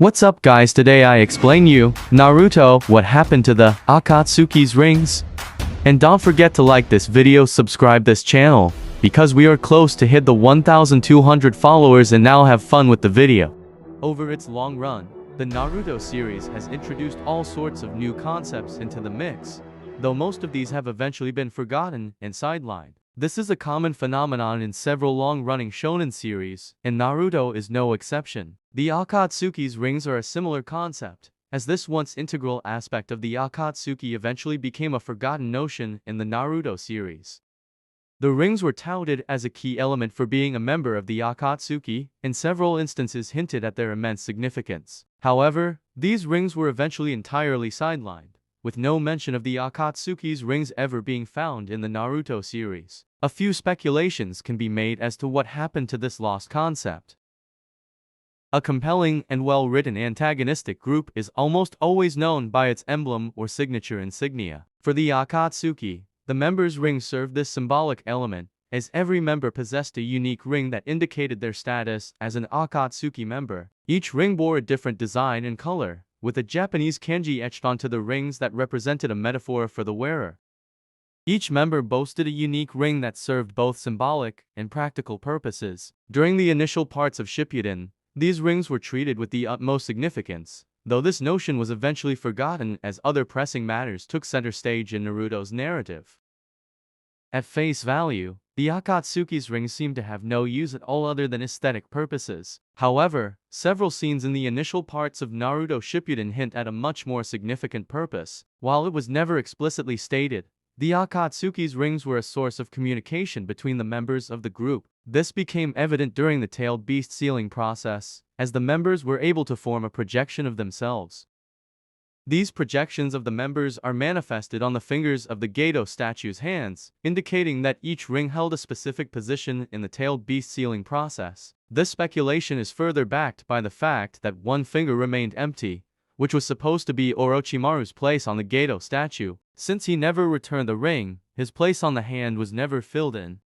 What's up guys, today I explain you, Naruto, what happened to the Akatsuki's rings. And don't forget to like this video, subscribe this channel, because we are close to hit the 1200 followers and now have fun with the video. Over its long run, the Naruto series has introduced all sorts of new concepts into the mix, though most of these have eventually been forgotten and sidelined. This is a common phenomenon in several long-running shonen series, and Naruto is no exception. The Akatsuki's rings are a similar concept, as this once integral aspect of the Akatsuki eventually became a forgotten notion in the Naruto series. The rings were touted as a key element for being a member of the Akatsuki, and several instances hinted at their immense significance. However, these rings were eventually entirely sidelined, with no mention of the Akatsuki's rings ever being found in the Naruto series. A few speculations can be made as to what happened to this lost concept. A compelling and well-written antagonistic group is almost always known by its emblem or signature insignia. For the Akatsuki, the members' rings served this symbolic element, as every member possessed a unique ring that indicated their status as an Akatsuki member. Each ring bore a different design and color, with a Japanese kanji etched onto the rings that represented a metaphor for the wearer. Each member boasted a unique ring that served both symbolic and practical purposes. During the initial parts of Shippuden, these rings were treated with the utmost significance, though this notion was eventually forgotten as other pressing matters took center stage in Naruto's narrative. At face value, the Akatsuki's rings seem to have no use at all other than aesthetic purposes. However, several scenes in the initial parts of Naruto Shippuden hint at a much more significant purpose. While it was never explicitly stated, the Akatsuki's rings were a source of communication between the members of the group. This became evident during the tailed beast sealing process, as the members were able to form a projection of themselves. These projections of the members are manifested on the fingers of the Gedo statue's hands, indicating that each ring held a specific position in the tailed beast sealing process. This speculation is further backed by the fact that one finger remained empty, which was supposed to be Orochimaru's place on the Gedo statue. Since he never returned the ring, his place on the hand was never filled in.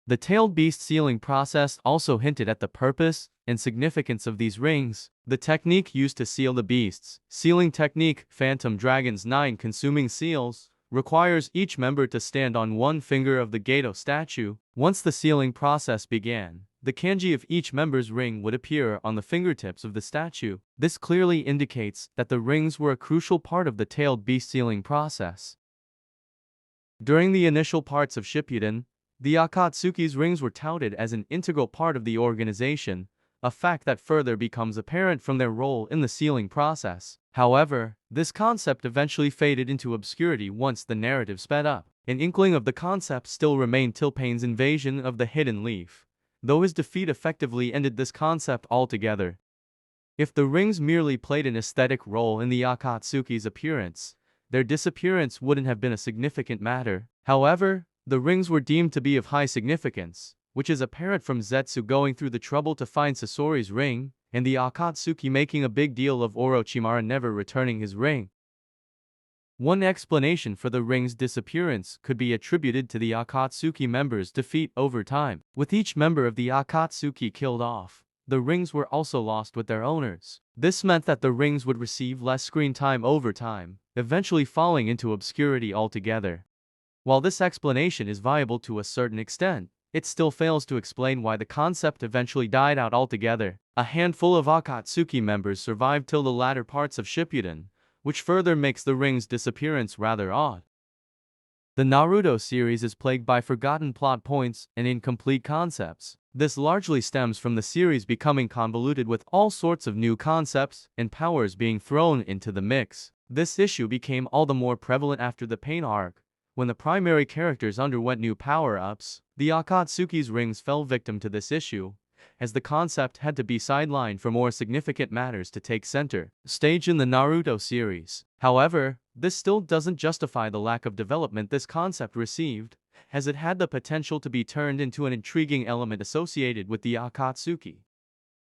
The tailed beast sealing process also hinted at the purpose and significance of these rings. The technique used to seal the beast's sealing technique, Phantom Dragon's 9 consuming seals, requires each member to stand on one finger of the Gedo statue. Once the sealing process began, the kanji of each member's ring would appear on the fingertips of the statue. This clearly indicates that the rings were a crucial part of the tailed beast sealing process. During the initial parts of Shippuden, the Akatsuki's rings were touted as an integral part of the organization, a fact that further becomes apparent from their role in the sealing process. However, this concept eventually faded into obscurity once the narrative sped up. An inkling of the concept still remained till Pain's invasion of the Hidden Leaf, though his defeat effectively ended this concept altogether. If the rings merely played an aesthetic role in the Akatsuki's appearance, their disappearance wouldn't have been a significant matter. However, the rings were deemed to be of high significance, which is apparent from Zetsu going through the trouble to find Sasori's ring, and the Akatsuki making a big deal of Orochimaru never returning his ring. One explanation for the ring's disappearance could be attributed to the Akatsuki members' defeat over time. With each member of the Akatsuki killed off, the rings were also lost with their owners. This meant that the rings would receive less screen time over time, eventually falling into obscurity altogether. While this explanation is viable to a certain extent, it still fails to explain why the concept eventually died out altogether. A handful of Akatsuki members survived till the latter parts of Shippuden, which further makes the ring's disappearance rather odd. The Naruto series is plagued by forgotten plot points and incomplete concepts. This largely stems from the series becoming convoluted with all sorts of new concepts and powers being thrown into the mix. This issue became all the more prevalent after the Pain arc, when the primary characters underwent new power-ups. The Akatsuki's rings fell victim to this issue, as the concept had to be sidelined for more significant matters to take center stage in the Naruto series. However, this still doesn't justify the lack of development this concept received, as it had the potential to be turned into an intriguing element associated with the Akatsuki.